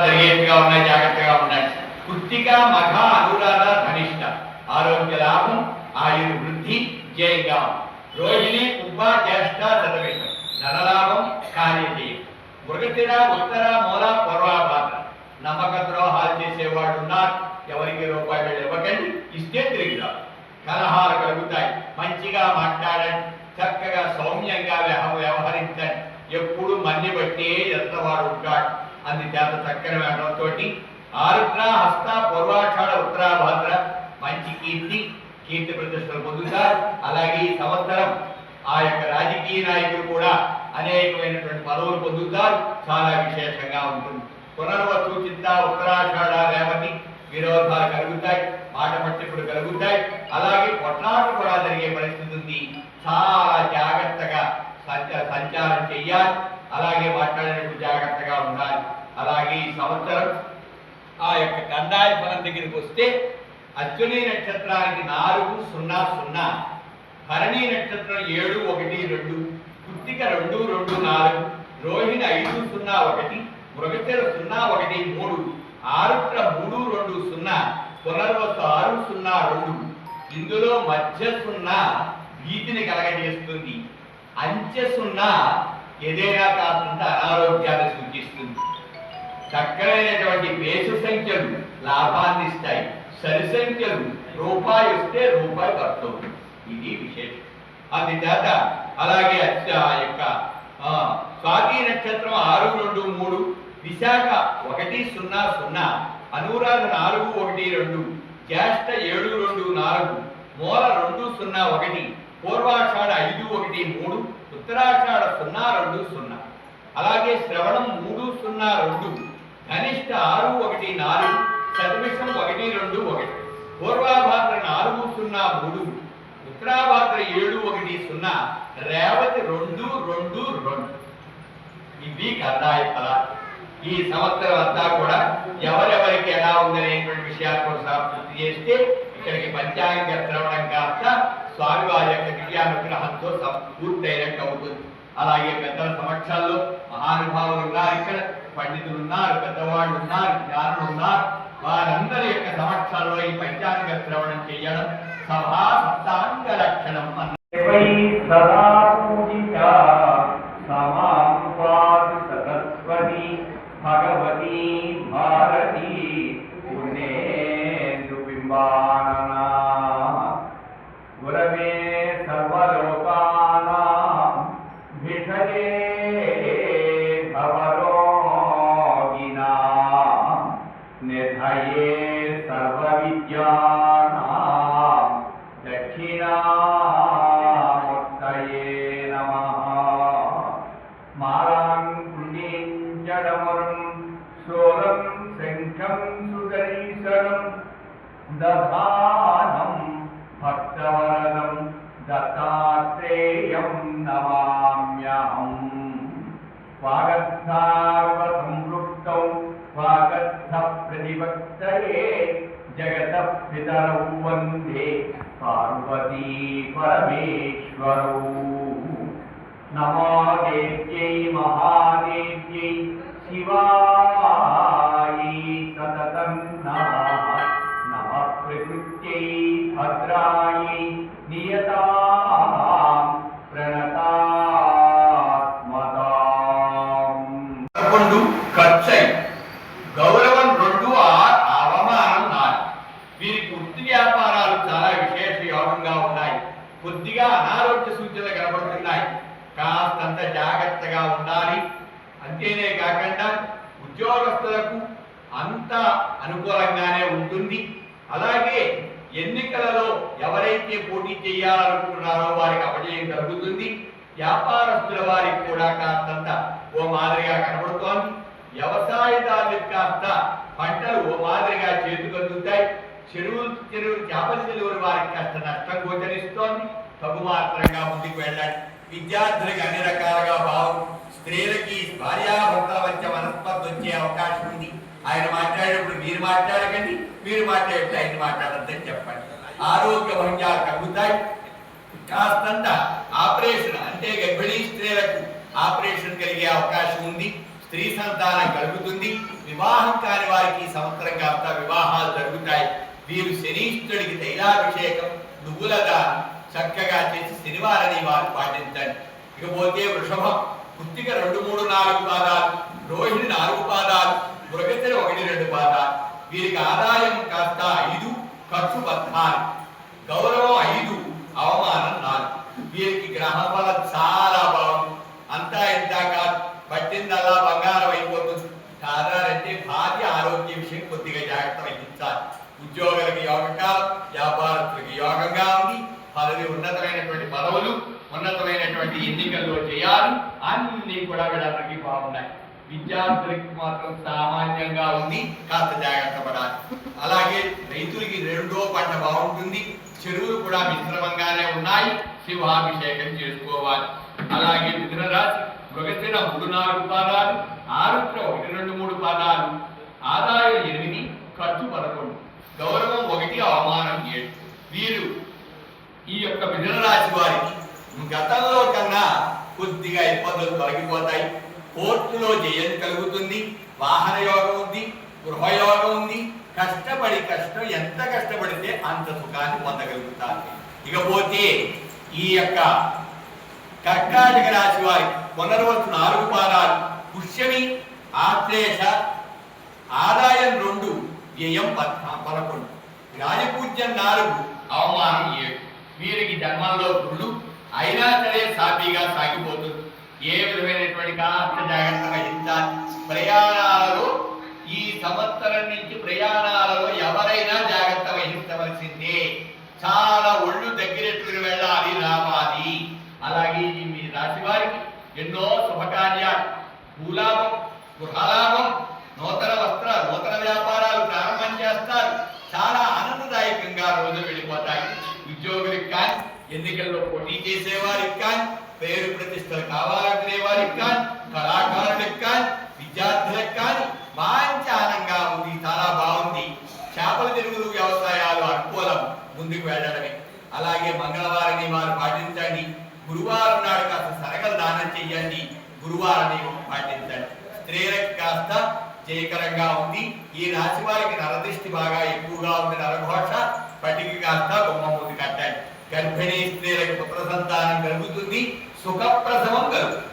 జరిగేట్టుగా ఉన్నాయి, జాగ్రత్తగా ఉండండి. కృత్తిక, మఘ, అనురాధ, ధనిష్ట ఆరోగ్య లాభం, ఆయుర్ వృద్ధి, జయంగా. రోహిణి, కుబ్బ, జ్యేష్ఠ, శతవిషం ధనలాభం, కార్యజయం. మృగశిర, ఉత్తర, మూల, పూర్వాభాద్ర నమ్మక ద్రోహాలు చేసేవాడు ఉన్నారు. ఎవరికి రూపాయలు ఇవ్వకండి, ఇస్తే తిరిగి రాదు. కలహాలు కలుగుతాయి. మంచిగా మాట్లాడండి, చక్కగా సౌమ్యంగా వ్యవహరించండి. ఎప్పుడు మన్ని బట్టి ఎంతవాడు ఉంటాడు. అందుచేత చక్కని వేటంతో ఆరుద్ర, హస్త, పూర్వాషాఢ, ఉత్తరాభాద్ర మంచి కీర్తి ప్రతిష్టలు పొందుతారు. అలాగే ఈ సంవత్సరం ఆ యొక్క రాజకీయ నాయకులు కూడా అనేకమైనటువంటి పదవులు పొందుతారు. చాలా విశేషంగా ఉంటుంది. పునర్వసు, చిత్త, ఉత్తరాషాఢ, రేవతి విరోధాలు కలుగుతాయి, మాట పట్టింపులు కలుగుతాయి. అలాగే కొట్లాట కూడా జరిగే పరిస్థితి ఉంది. చాలా జాగ్రత్తగా సంచారం చెయ్యాలి. అలాగే మాట్లాడేటప్పుడు జాగ్రత్తగా ఉండాలి. అలాగే ఈ సంవత్సరం ఆ యొక్క కందాయ ఫలం దగ్గరికి వస్తే అశ్విని నక్షత్రానికి 4-0-0, భరణి నక్షత్రం 7-1-2, కృత్తిక 2-2-4, రోహిణి 5-0-1, మృగశిర 0-1-3, ఆరుద్ర 3-2-0, పునర్వసు 6-0-2. ఇందులో మధ్య 0 భీతిని కలగజేస్తుంది. అంచె 0 ఏదైనా కాకుండా అనారోగ్యాన్ని సూచిస్తుంది. చక్కనైనటువంటి బేసు సంఖ్యలు లాభాన్ని ఇస్తాయి. సరి సంఖ్యలు రూపాయి వస్తే రూపాయి ఖర్చు అవుతుంది. ఇది విశేషం. అందుచేత అలాగే ఆ యొక్క స్వాతి నక్షత్రం 6-2-3, విశాఖ 1-0-0, అనురాధ 4-1-2, జ్యేష్ఠ 7-2-4, మూల 2-0-1, పూర్వాషాఢ 5-1-3, ఉత్తరాషాఢ 0-2-0, అలాగే శ్రవణం 3-0-2, ధనిష్ట 6-1-4, శతవిషం 1-2-1, పూర్వాభాద్ర 4-0-3, ఉత్తరాభాద్ర 7-1-0, రేవతి 2-2-2. ఇవి కందాయ ఫలాలు. ఈ సంవత్సరం అంతా కూడా ఎవరెవరికి ఎలా ఉందనేటువంటి విషయాలు కూడా పూర్తి చేస్తే ఇక్కడికి పంచాంగ శ్రవణం కాస్త స్వామివారి యొక్క దివ్యానుగ్రహంతో పూర్తయినట్టు అవుతుంది. అలాగే పెద్దల సమక్షంలో మహానుభావులు ఉన్నారు, ఇక్కడ పండితులు ఉన్నారు, పెద్దవాళ్ళు ఉన్నారు, జ్ఞానులు ఉన్నారు. వారందరి యొక్క సమక్షంలో ఈ పంచాంగ శ్రవణం చేయడం సభా సప్తాంగ లక్షణం సరస్వతి భగవతి భారతి పుణ్యేందు బింబాననా గురవే సర్వలోకానాం భిషజే భవరోగిణాం నిధయే సర్వవిద్యానాం దక్షిణామూర్తయే నమః. మాలాం పుణ్యం జడమురం శూలం శంఖం సుదర్శనం దధానం భక్తవరదం దత్తాత్రేయం నమామ్యహం. వాగర్థార్వ సంపృక్తౌ వాగర్థ ప్రతిభక్తయే జగతః పితరౌ వందే పార్వతీ పరమేశ్వరౌ. నమో దేవ్యై మహాదేవ్యై శివాయై సతతం నమః. నమః ప్రకృత్యై భద్రాయై నియతాం ప్రణతాత్మతాం. 11 ఖర్చై, గౌరవం 2, అవమానం 4. వీరికి వృత్తి వ్యాపారాలు చాలా విశేష యోగంగా ఉన్నాయి. కొద్దిగా అనారోగ్య సూచనలు కనబడుతున్నాయి. కాస్తంత జాగ్రత్తగా ఉండాలి. అంతేనే కాకుండా ఉద్యోగస్తులకు అంత అనుకూలంగానే ఉంటుంది. అలాగే ఎన్నికలలో ఎవరైతే పోటీ చేయాలనుకుంటున్నారో వారికి అపజయం కలుగుతుంది. వ్యాపారస్తుల వారికి కూడా కాస్తంత ఓ మాదిరిగా కనబడుతోంది. వ్యవసాయదారులకు కాస్త పంటలు ఓ మాదిరిగా చేతుకందుతాయి. చెరువులు చేపల చెరువుల వారికి కాస్త నష్టం గోచరిస్తోంది. తగుమాత్రంగా ముందుకు వెళ్ళండి. విద్యార్థులకు అన్ని రకాలుగా భావం. స్త్రీలకి భార్యాభర్తల మధ్య మనస్పర్ధ వచ్చే అవకాశం ఉంది. ఆయన మాట్లాడేటప్పుడు మీరు మాట్లాడకండి, మీరు మాట్లాడేటప్పుడు ఆయన మాట్లాడద్దని చెప్పండి. ఆరోగ్య భంగాలు కలుగుతాయి. కాస్తంత ఆపరేషన్ అంటే గర్భిణీ స్త్రీలకు ఆపరేషన్ కలిగే అవకాశం ఉంది. స్త్రీ సంతానం కలుగుతుంది. వివాహం కాని వారికి ఈ సంవత్సరం కాస్త వివాహాలు జరుగుతాయి. వీరు శనీశ్వరుడికి తైలాభిషేకం, నువ్వుల దానం చక్కగా చేసి శనివారని వారు పాటించండి. ఇకపోతే వృషభం, కృత్తిక 2, 3, 4 పాదాలు, రోహిణి 4 పాదాలు, మృగశిర 1, 2 పాదాలు. వీరికి ఆదాయం కాస్త 5, ఖర్చు 14, గౌరవం 5, అవమానం 4. వీరికి గ్రహ బలం చాలా బాగుంది. అంతా ఇంత కాదు, పట్టిందల్లా బంగారం అయిపోతుంది. కాదారంటే భార్య ఆరోగ్య విషయం కొద్దిగా జాగ్రత్త వహించాలి. ఉద్యోగులకి యోగకాలం, వ్యాపారస్తులకి యోగంగా ఉంది. పదవి ఉన్నతమైనటువంటి పదవులు, ఉన్నతమైనటువంటి ఎన్నికల్లో చేయాలి. అన్ని కూడా వీళ్ళందరికీ బాగున్నాయి. విద్యార్థులకి మాత్రం సామాన్యంగా ఉంది, కాస్త జాగ్రత్త పడాలి. అలాగే రైతులకి 2వ పంట బాగుంటుంది. చెరువులు కూడా మిశ్రమంగానే ఉన్నాయి, శివాభిషేకం చేసుకోవాలి. అలాగే మిథున రాశి, మృగశిర 3, 4 పాదాలు, ఆరుద్ర 1, 2, 3 పాదాలు, ఆదాయం 8, ఖర్చు 11, గౌరవం 1, అవమానం 7. వీరు ఈ యొక్క మిథున రాశి వారికి గతంలో కన్నా కొద్దిగా ఇబ్బందులు తొలగిపోతాయి. కోర్టులో జయం కలుగుతుంది. వాహన యోగం ఉంది, గృహయోగం ఉంది. కష్టం ఎంత కష్టపడితే అంత సుఖాన్ని పొందగలుగుతారు. ఇకపోతే ఈ యొక్క కర్కాటక రాశి వారి పునర్వసు 4 పాదాలు, పుష్యమి, ఆశ్లేష, ఆదాయం 2, వ్యయం 11, రాజపూజ్యం 4, అవమానం 7. వీరికి జన్మంలో గురుడు అయినా సరే సాఫీగా సాగిపోతుంది. ఏ విధమైనటువంటి కాస్త జాగ్రత్త వహించాలి. ప్రయాణాలలో ఈ సంవత్సరం నుంచి ప్రయాణాలలో ఎవరైనా జాగ్రత్త వహించవలసిందే. చాలా ఒళ్ళు దగ్గరెట్టుకుని వెళ్ళాలి, రావాలి. అలాగే మీ రాశి వారికి ఎన్నో శుభకార్యాలు, భూలాభం, గృహలాభం, నూతన వస్త్ర, నూతన వ్యాపారాలు ప్రారంభం చేస్తారు. చాలా ఆనందదాయకంగా రోజులు వెళ్ళిపోతాయి. ఉద్యోగులకు కానీ, ఎన్నికల్లో పోటీ చేసేవారికి కానీ, పేరు ప్రతిష్టలు కావాలనుకునే వారికి కానీ, కళాకారులకు కానీ, విద్యార్థులకు కానీ మంచి ఆనందంగా ఉంది. చాలా బాగుంది. చేపల తిరుగులు వ్యవసాయాలు అనుకూలం, ముందుకు వెళ్ళడమే. అలాగే మంగళవారాన్ని వారు పాటించండి. గురువారం నాడు కాస్త సరగలు దానం చెయ్యండి. గురువారాన్ని పాటించండి. స్త్రీలకు కాస్త జయకరంగా ఉంది. ఈ రాశి వారికి నరదృష్టి బాగా ఎక్కువగా ఉంది. నరఘోష, పటికి కాస్త బొమ్మ ముందు కట్టండి. గర్భిణీ స్త్రీలకు పుత్ర సంతానం కలుగుతుంది. సుఖప్రసవం కలుగుతుంది.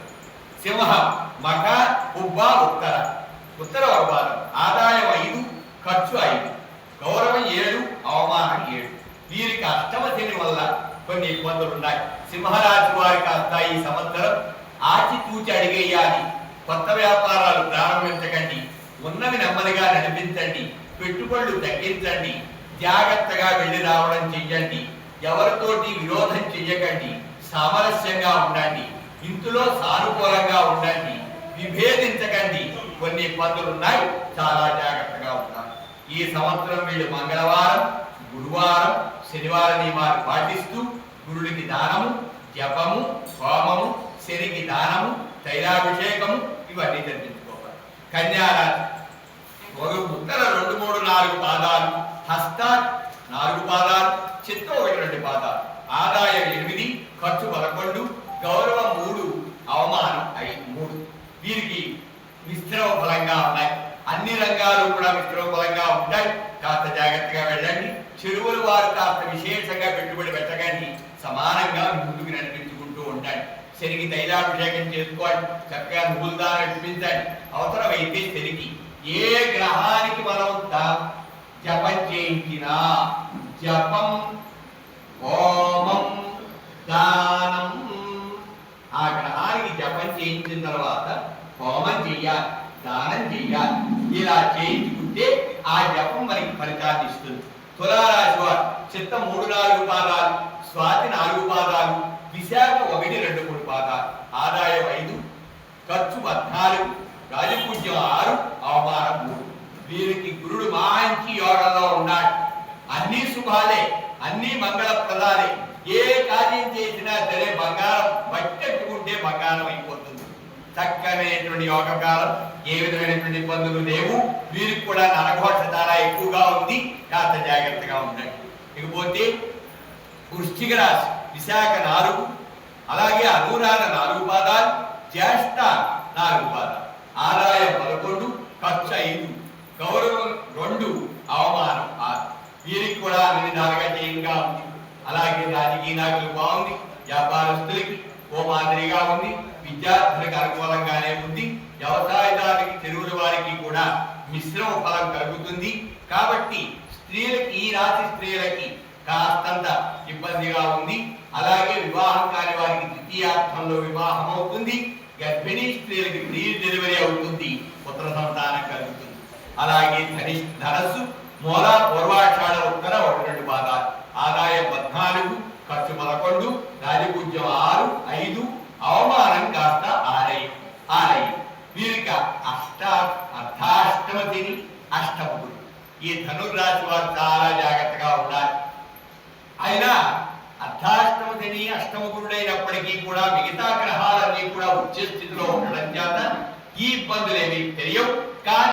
సింహం, మఖ, ఉబ్బ, ఉత్తర వర్గాలు, ఆదాయం 5, ఖర్చు 5, గౌరవం 7, అవమానం 7. వీరికి అష్టమ శని వల్ల కొన్ని ఇబ్బందులు ఉన్నాయి. సింహరాశి వారి కాస్త ఈ సంవత్సరం ఆచితూచి అడిగేయాలి. కొత్త వ్యాపారాలు ప్రారంభించకండి. ఉన్నవి నెమ్మదిగా నడిపించండి. పెట్టుబడులు తగ్గించండి. జాగ్రత్తగా వెళ్ళి రావడం చెయ్యండి. ఎవరితోటి విరోధం చెయ్యకండి. సామరస్యంగా ఉండండి. ఇందులో సానుకూలంగా ఉండండి. విభేదించకండి. కొన్ని ఇబ్బందులు ఉన్నాయి, చాలా జాగ్రత్తగా ఉండాలి. ఈ సంవత్సరం వీళ్ళు మంగళవారం, గురువారం, శనివారం నియమాలు పాటిస్తూ గురుడికి దానము, జపము, హోమము, శనికి దానము, తైలాభిషేకము ఇవన్నీ జరిపించుకోవాలి. కన్యారాశి, ఉత్తర 2, 3, 4 పాదాలు, హస్త 4 పాదాలు, చిత్త 1, 2 పాదాలు, ఆదాయం 8, ఖర్చు 11, గౌరవం 3, అవమానం 3. వీరికి మిశ్రమ ఫలంగా ఉన్నాయి. అన్ని రంగాలు కూడా మిశ్రమ ఫలంగా ఉంటాయి. కాస్త జాగ్రత్తగా వెళ్ళండి. చెరువులు వారు కాస్త విశేషంగా పెట్టుబడి పెట్టకండి. సమానంగా ముందుకు నడిపించుకుంటూ ఉంటాయి. శనికి తైలాభిషేకం చేసుకోండి. చక్కగా నువ్వుల దానం ఇప్పించండి. అవసరమైతే శనికి ఏ గ్రహానికి మనం జపం చేయించినా, జపం, హోమం, దానం, ఆ గ్రహానికి జపం చేయించిన తర్వాత హోమం చెయ్యాలి, దానం చెయ్యాలి. ఇలా చేయించుకుంటే ఆ జపం మనకి ఫలితాన్ని ఇస్తుంది. తులారాశి వారు చిత్త 3, 4 పాదాలు, స్వాతి 4 పాదాలు, విశాఖ 1, 2, 3 పాదాలు, ఆదాయం 5, ఖర్చు 14, రాజపూజ్యం 6, అవమానం 3. వీరికి గురుడు మంచి యోగంలో ఉన్నాడు. అన్ని శుభాలే, అన్ని మంగళప్రదాలే. ఏ కార్యం చేసినా సరే బంగారం బట్టెట్టుకుంటే బంగారం అయిపోతుంది. చక్కనైనటువంటి యోగకాలం, ఏ విధమైనటువంటి ఇబ్బందులు లేవు. వీరికి కూడా నరఘోష చాలా ఎక్కువగా ఉంది. కాస్త జాగ్రత్తగా ఉండండి. ఇకపోతే వృశ్చిక రాశి, విశాఖ 4, అలాగే అనురాధ 4 పాదాలు, జ్యేష్ఠ 4 పాదాలు, ఆదాయం 11, ఖర్చు 5, గౌరవం 2, అవమానం 6. వీరికి కూడా అన్ని విధాలుగా జయంగా ఉంది. అలాగే రాజకీయ నాయకులు బాగుంది, వ్యాపారస్తులకి ఓ మాదిరిగా ఉంది, విద్యార్థులకు అనుకూలంగానే ఉంది, వ్యవసాయదారులకి చెరువుల వారికి కూడా మిశ్రమ ఫలం కలుగుతుంది. కాబట్టి స్త్రీలకి, ఈ రాశి స్త్రీలకి కాస్తంత ఇబ్బందిగా ఉంది. అలాగే వివాహం కాని వారికి ద్వితీయార్థంలో వివాహం అవుతుంది. గర్భిణీ స్త్రీలకి ప్రీ డెలివరీ అవుతుంది, పుత్ర సంతానం కలుగుతుంది. అలాగే ధనస్సు మూల, పూర్వాషాఢ, ఉత్తర 1-2 పాదాలు. ఆదాయం 14, ఖర్చు 11, రాజపూజ్యం 6, 5, అవమానం కాస్త 6. వీరికి అర్ధాష్టమ తిని అష్టముడు. ఈ ధనుర్రాశి వారు చాలా జాగ్రత్తగా ఉండాలి. అయినా అర్ధాష్టమ శని అష్టమ గురుడైనప్పటికీ కూడా మిగతా గ్రహాలన్నీ కూడా ఉచ్చ స్థితిలో ఉండడం చేత ఈ ఇబ్బందులు ఏమీ తెలియవు. కానీ